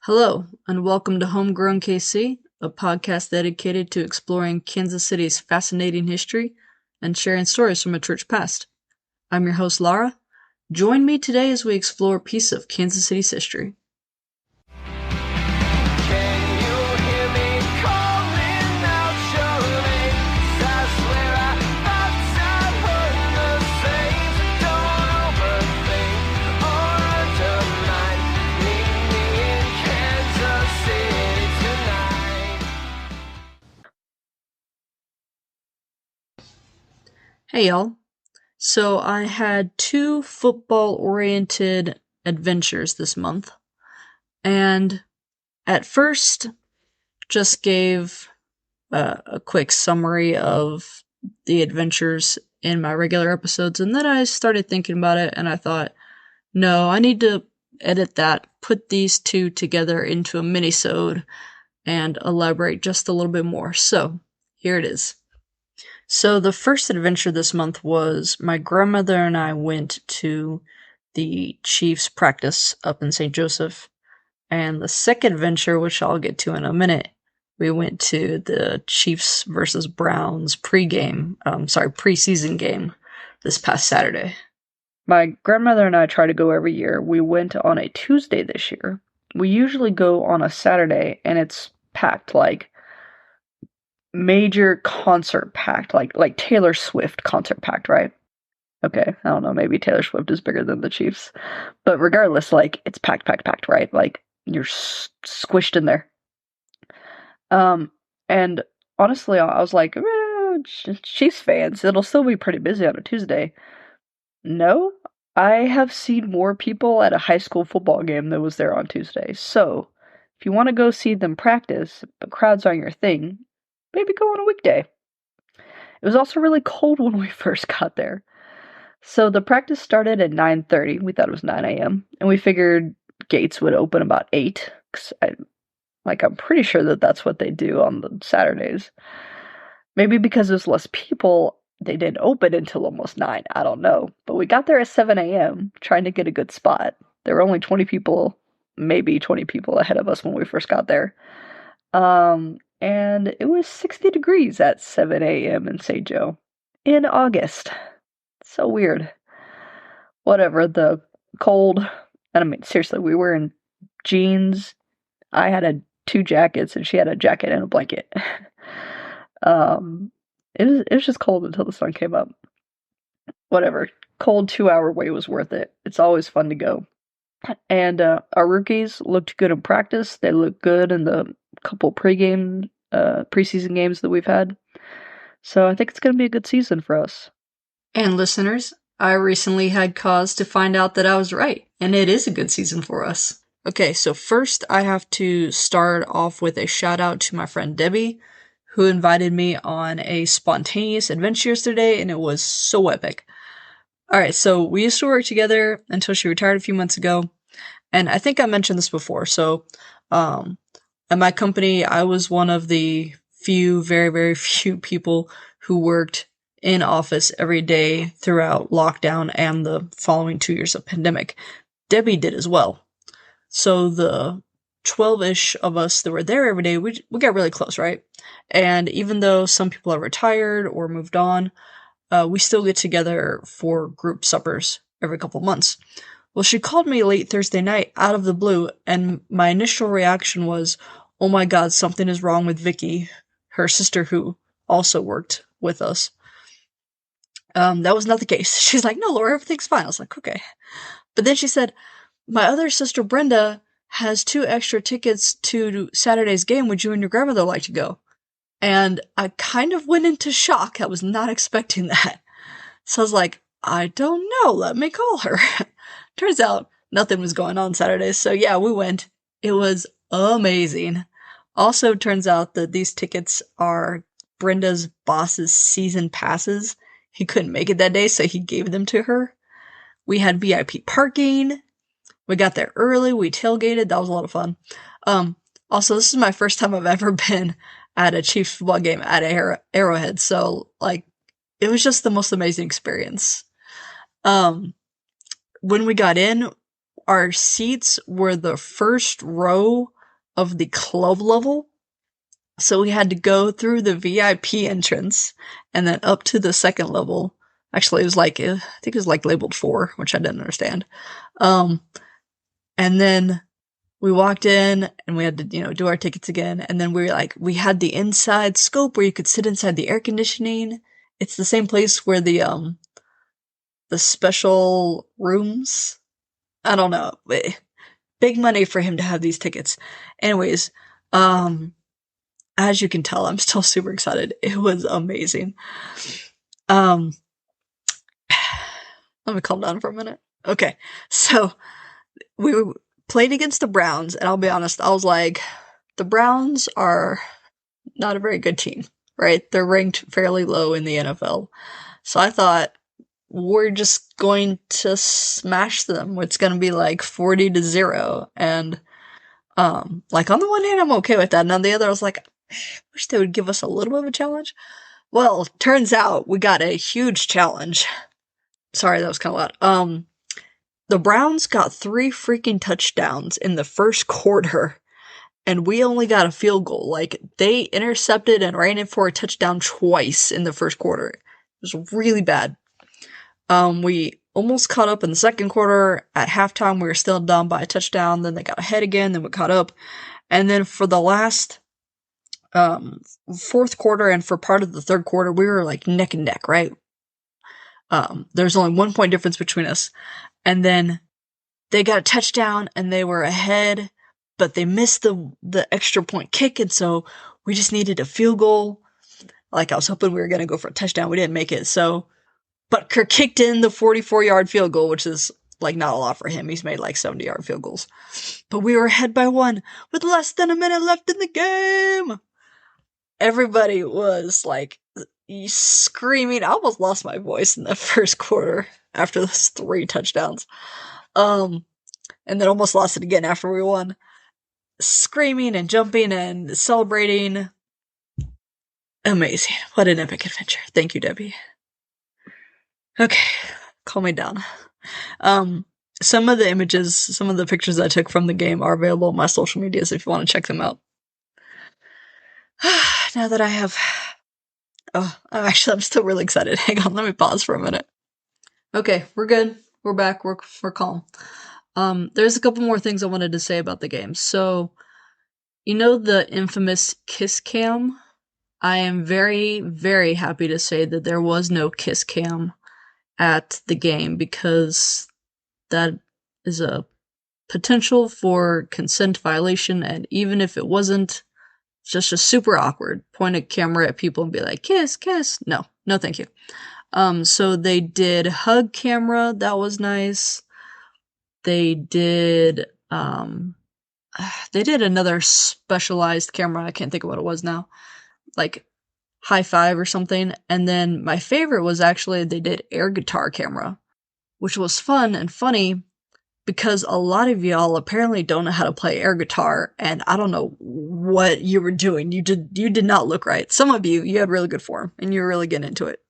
Hello, and welcome to Homegrown KC, a podcast dedicated to exploring Kansas City's fascinating history and sharing stories from a church past. I'm your host, Lara. Join me today as we explore a piece of Kansas City's history. Hey y'all. So I had two football-oriented adventures this month, and at first just gave a quick summary of the adventures in my regular episodes, and then I started thinking about it, and I thought, no, I need to edit that, put these two together into a minisode, and elaborate just a little bit more. So, here it is. So the first adventure this month was my grandmother and I went to the Chiefs practice up in St. Joseph. And the second adventure, which I'll get to in a minute, we went to the Chiefs versus Browns preseason game this past Saturday. My grandmother and I try to go every year. We went on a Tuesday this year. We usually go on a Saturday, and it's packed, like major concert packed, like Taylor Swift concert packed, right? Okay, I don't know, maybe Taylor Swift is bigger than the Chiefs, but regardless, like, it's packed, right? Like, you're squished in there. And honestly, I was like, Chiefs fans, it'll still be pretty busy on a Tuesday. No, I have seen more people at a high school football game than was there on Tuesday. So, if you want to go see them practice, but crowds aren't your thing, maybe go on a weekday. It was also really cold when we first got there. So the practice started at 9:30. We thought it was 9 a.m. And we figured gates would open about 8. I'm pretty sure that that's what they do on the Saturdays. Maybe because there's less people, they didn't open until almost 9. I don't know. But we got there at 7 a.m. trying to get a good spot. There were only 20 people, maybe 20 people ahead of us when we first got there. And it was 60 degrees at 7 a.m. in St. Joe in August. So weird. Whatever, the cold, and I mean, seriously, we were in jeans. I had 2 jackets, and she had a jacket and a blanket. It was just cold until the sun came up. Whatever, cold 2-hour wait was worth it. It's always fun to go. And our rookies looked good in practice. They looked good in the couple preseason games that we've had. So I think it's going to be a good season for us. And listeners, I recently had cause to find out that I was right, and it is a good season for us. Okay, so first I have to start off with a shout out to my friend Debbie, who invited me on a spontaneous adventure yesterday, and it was so epic. Alright, so we used to work together until she retired a few months ago, and I think I mentioned this before, so, at my company, I was one of the very, very few people who worked in office every day throughout lockdown and the following 2 years of pandemic. Debbie did as well. So the 12-ish of us that were there every day, we got really close, right? And even though some people have retired or moved on, we still get together for group suppers every couple months. Well, she called me late Thursday night out of the blue, and my initial reaction was, oh my god, something is wrong with Vicky, her sister who also worked with us. That was not the case. She's like, no, Laura, everything's fine. I was like, okay. But then she said, my other sister Brenda has 2 extra tickets to Saturday's game. Would you and your grandmother like to go? And I kind of went into shock. I was not expecting that. So I was like, I don't know. Let me call her. Turns out nothing was going on Saturday. So yeah, we went. It was amazing. Also, turns out that these tickets are Brenda's boss's season passes. He couldn't make it that day, so he gave them to her. We had VIP parking. We got there early. We tailgated. That was a lot of fun. Also, this is my first time I've ever been at a Chiefs football game at Arrowhead. So, like, it was just the most amazing experience. When we got in, our seats were the first row of the club level. So we had to go through the VIP entrance and then up to the second level. Actually, it was like, I think it was like labeled 4, which I didn't understand. And then we walked in and we had to, do our tickets again. And then we had the inside scope where you could sit inside the air conditioning. It's the same place where the special rooms. I don't know. Big money for him to have these tickets. Anyways, as you can tell, I'm still super excited. It was amazing. Let me calm down for a minute. Okay, so we played against the Browns, and I'll be honest, I was like, the Browns are not a very good team, right? They're ranked fairly low in the NFL. So I thought, we're just going to smash them. It's going to be like 40-0. And, like on the one hand, I'm okay with that. And on the other, I was like, I wish they would give us a little bit of a challenge. Well, turns out we got a huge challenge. Sorry, that was kind of loud. The Browns got 3 freaking touchdowns in the first quarter, and we only got a field goal. Like, they intercepted and ran in for a touchdown twice in the first quarter. It was really bad. We almost caught up in the second quarter. At halftime, we were still down by a touchdown. Then they got ahead again. Then we caught up. And then for the last fourth quarter and for part of the third quarter, we were like neck and neck, right? There's only 1 point difference between us. And then they got a touchdown and they were ahead, but they missed the extra point kick. And so we just needed a field goal. Like, I was hoping we were going to go for a touchdown. We didn't make it. So Butker kicked in the 44-yard field goal, which is like not a lot for him. He's made like 70-yard field goals. But we were ahead by 1 with less than a minute left in the game. Everybody was like screaming. I almost lost my voice in the first quarter after those 3 touchdowns. And then almost lost it again after we won. Screaming and jumping and celebrating. Amazing. What an epic adventure. Thank you, Debbie. Okay, calm me down. Some of the images, some of the pictures I took from the game are available on my social medias if you want to check them out. Now that I have... I'm still really excited. Hang on, let me pause for a minute. Okay, we're good. We're back. We're calm. There's a couple more things I wanted to say about the game. So, the infamous kiss cam? I am very, very happy to say that there was no kiss cam at the game, because that is a potential for consent violation, and even if it wasn't, it's just super awkward. Point a camera at people and be like, kiss, kiss. No, thank you. So they did hug camera, that was nice. They did another specialized camera, I can't think of what it was now. Like high five or something. And then my favorite was actually they did air guitar camera, which was fun and funny because a lot of y'all apparently don't know how to play air guitar, and I don't know what you were doing. You did not look right. Some of you had really good form and you were really getting into it.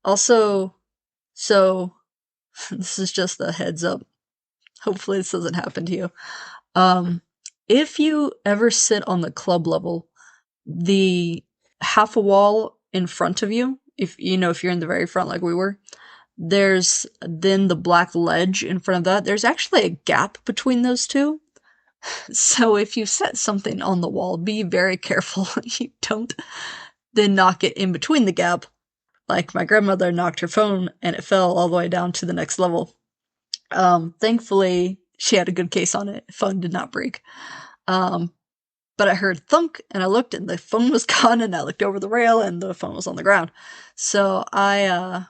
Also, so this is just a heads up. Hopefully this doesn't happen to you. If you ever sit on the club level, the half a wall in front of you, if you're in the very front like we were, there's then the black ledge in front of that. There's actually a gap between those two. So if you set something on the wall, be very careful you don't then knock it in between the gap. Like my grandmother knocked her phone and it fell all the way down to the next level. Thankfully, she had a good case on it. Phone did not break. But I heard thunk, and I looked, and the phone was gone, and I looked over the rail, and the phone was on the ground. So I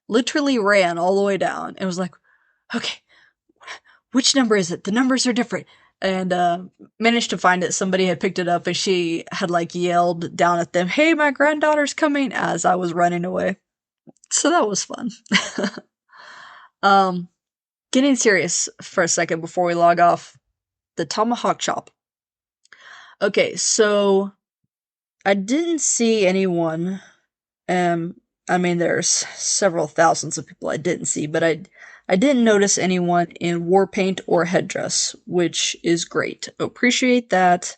literally ran all the way down, and was like, okay, which number is it? The numbers are different. And managed to find it. Somebody had picked it up, and she had yelled down at them, hey, my granddaughter's coming, as I was running away. So that was fun. Getting serious for a second before we log off. The tomahawk chop. Okay, so I didn't see anyone. There's several thousands of people I didn't see, but I I didn't notice anyone in war paint or headdress, which is great. Appreciate that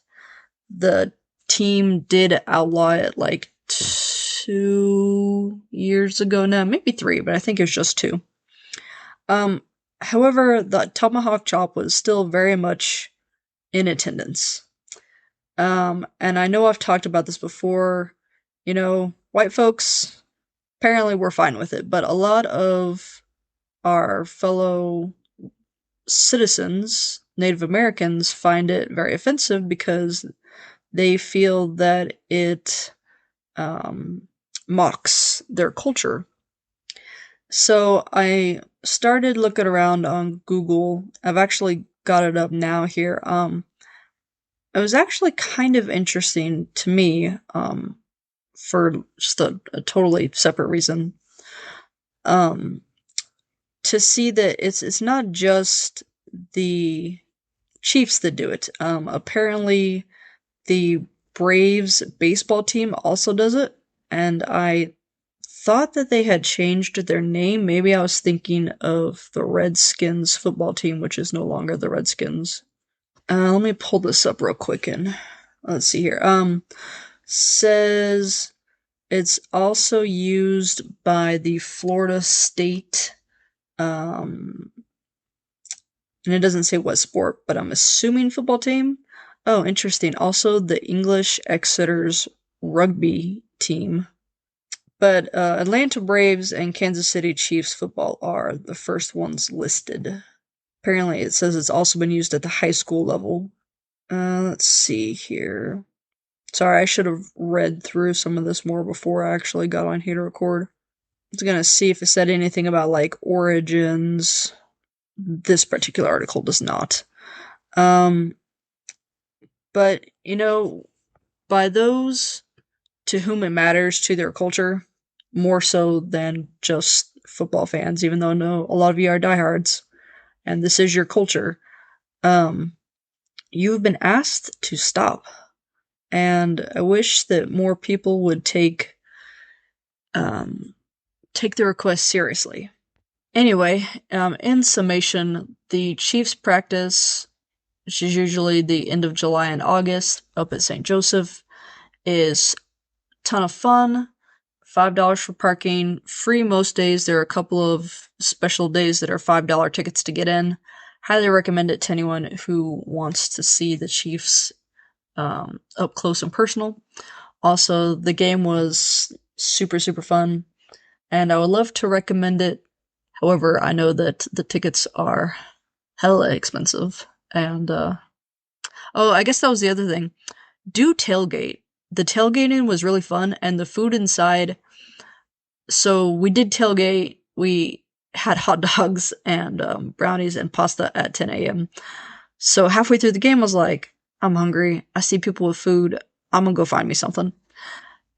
the team did outlaw it like 2 years ago now, maybe 3, but I think it was just 2. However, the tomahawk chop was still very much in attendance. And I know I've talked about this before. White folks, apparently we're fine with it, but a lot of our fellow citizens, Native Americans, find it very offensive because they feel that it mocks their culture. So I started looking around on Google. I've actually got it up now here. It was actually kind of interesting to me, for just a totally separate reason, to see that it's not just the Chiefs that do it. Apparently, the Braves baseball team also does it, and I thought that they had changed their name. Maybe I was thinking of the Redskins football team, which is no longer the Redskins. Let me pull this up real quick and let's see here. Says it's also used by the Florida State, and it doesn't say what sport, but I'm assuming football team. Oh, interesting. Also, the English Exeter's rugby team. But Atlanta Braves and Kansas City Chiefs football are the first ones listed. Apparently, it says it's also been used at the high school level. Let's see here. Sorry, I should have read through some of this more before I actually got on here to record. I was gonna see if it said anything about, like, origins. This particular article does not. But, by those to whom it matters to their culture, more so than just football fans, even though I know a lot of you are diehards, and this is your culture, you've been asked to stop. And I wish that more people would take the request seriously. Anyway, in summation, the Chiefs practice, which is usually the end of July and August up at St. Joseph, is a ton of fun. $5 for parking, free most days. There are a couple of special days that are $5 tickets to get in. Highly recommend it to anyone who wants to see the Chiefs up close and personal. Also, the game was super, super fun, and I would love to recommend it. However, I know that the tickets are hella expensive, and I guess that was the other thing. Do tailgate. The tailgating was really fun, and the food inside. So we did tailgate. We had hot dogs and brownies and pasta at 10 a.m. So halfway through the game, I was like, I'm hungry. I see people with food. I'm gonna go find me something.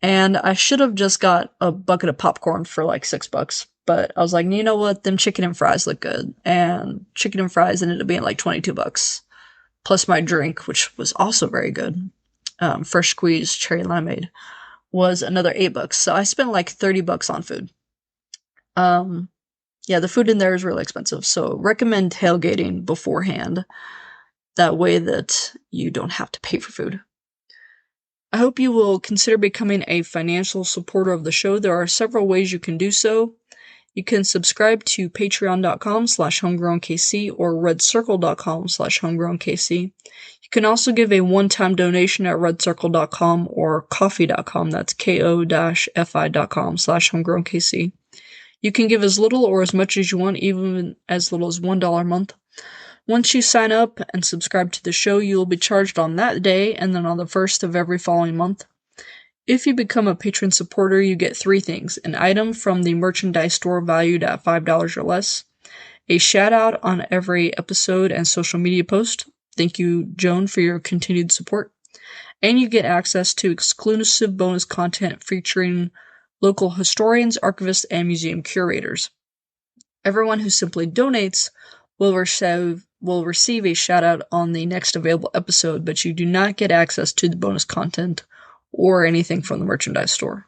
And I should have just got a bucket of popcorn for like $6, but I was like, you know what? Them chicken and fries look good. And chicken and fries ended up being like $22. Plus my drink, which was also very good. Fresh squeezed cherry limeade was another $8. So I spent like $30 on food. Yeah, the food in there is really expensive. So recommend tailgating beforehand. That way that you don't have to pay for food. I hope you will consider becoming a financial supporter of the show. There are several ways you can do so. You can subscribe to patreon.com/homegrownkc or redcircle.com/homegrownkc. You can also give a one-time donation at redcircle.com or coffee.com. That's ko-fi.com/homegrownkc. You can give as little or as much as you want, even as little as $1 a month. Once you sign up and subscribe to the show, you will be charged on that day and then on the first of every following month. If you become a patron supporter, you get 3 things: an item from the merchandise store valued at $5 or less, a shout out on every episode and social media post. Thank you, Joan, for your continued support. And you get access to exclusive bonus content featuring local historians, archivists, and museum curators. Everyone who simply donates will receive a shout out on the next available episode, but you do not get access to the bonus content or anything from the merchandise store.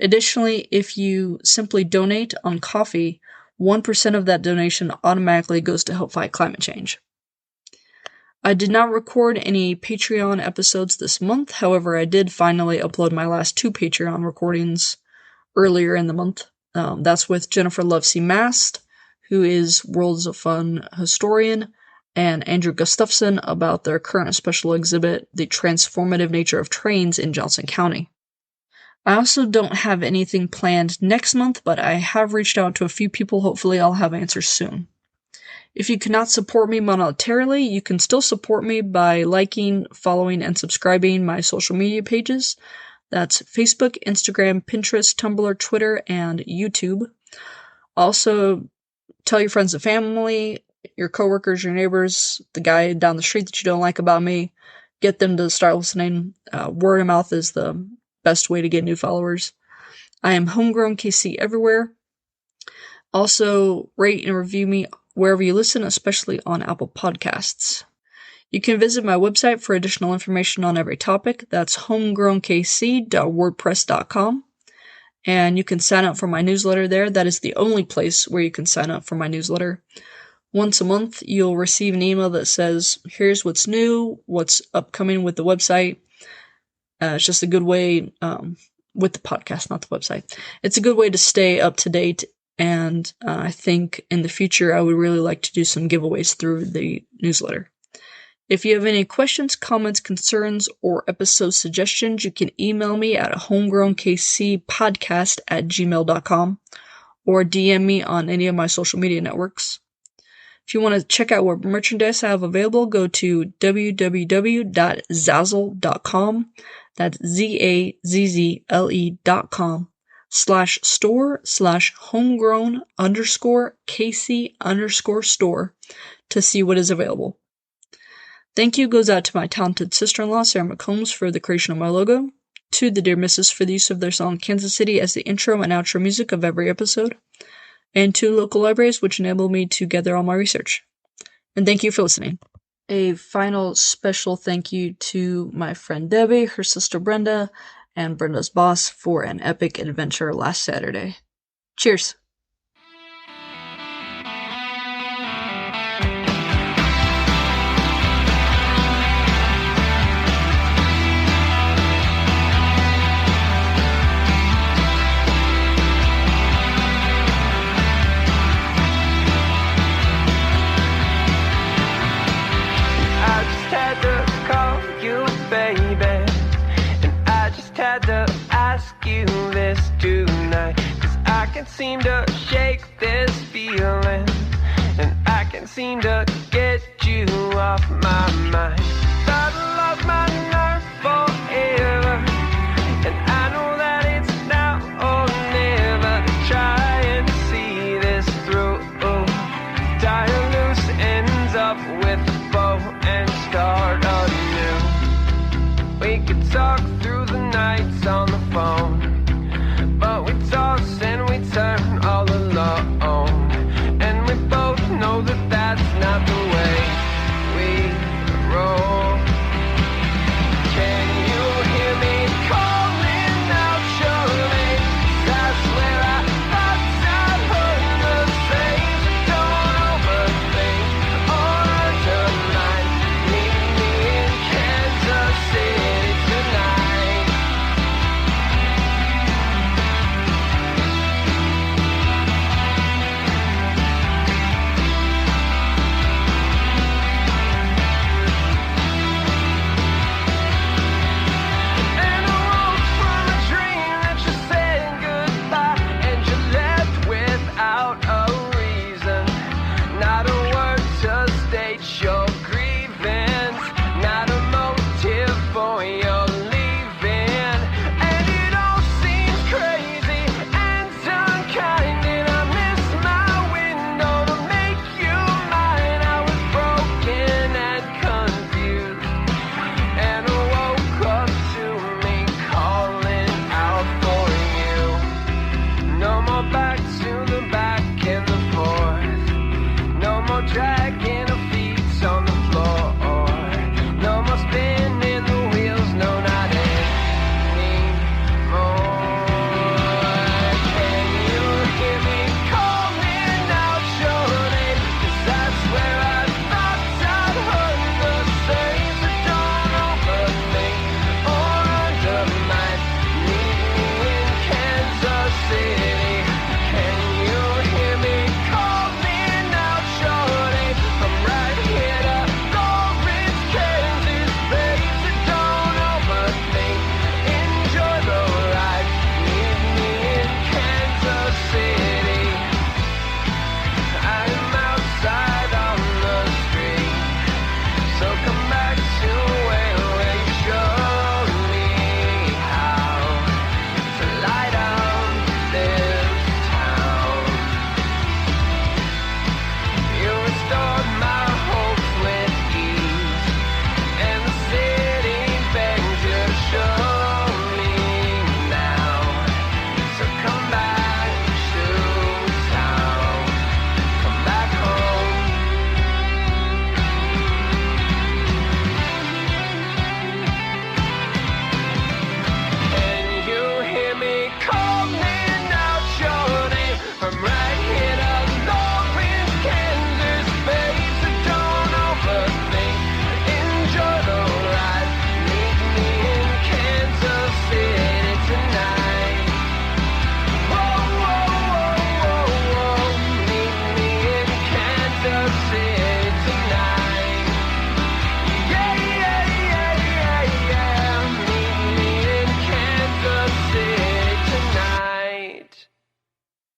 Additionally, if you simply donate on Coffee, 1% of that donation automatically goes to help fight climate change. I did not record any Patreon episodes this month. However, I did finally upload my last 2 Patreon recordings earlier in the month. That's with Jennifer Lovesey Mast, who is Worlds of Fun historian, and Andrew Gustafson about their current special exhibit, The Transformative Nature of Trains in Johnson County. I also don't have anything planned next month, but I have reached out to a few people. Hopefully I'll have answers soon. If you cannot support me monetarily, you can still support me by liking, following, and subscribing my social media pages. That's Facebook, Instagram, Pinterest, Tumblr, Twitter, and YouTube. Also, tell your friends and family, your coworkers, your neighbors, the guy down the street that you don't like about me. Get them to start listening. Word of mouth is the best way to get new followers. I am Homegrown KC everywhere. Also, rate and review me wherever you listen, especially on Apple Podcasts. You can visit my website for additional information on every topic. That's homegrownkc.wordpress.com. And you can sign up for my newsletter there. That is the only place where you can sign up for my newsletter. Once a month, you'll receive an email that says, here's what's new, what's upcoming with the website. It's just a good way, with the podcast, not the website. It's a good way to stay up to date. And I think in the future, I would really like to do some giveaways through the newsletter. If you have any questions, comments, concerns, or episode suggestions, you can email me at homegrownkcpodcast@gmail.com or DM me on any of my social media networks. If you want to check out what merchandise I have available, go to www.zazzle.com. That's zazzle.com/store/homegrown_KC_store to see what is available. Thank you goes out to my talented sister-in-law, Sarah McCombs, for the creation of my logo, to the Dear Misses for the use of their song Kansas City as the intro and outro music of every episode, and to local libraries which enable me to gather all my research. And thank you for listening. A final special thank you to my friend Debbie, her sister Brenda, and Brenda's boss for an epic adventure last Saturday. Cheers! Seem to shake this feeling, and I can't seem to get you off my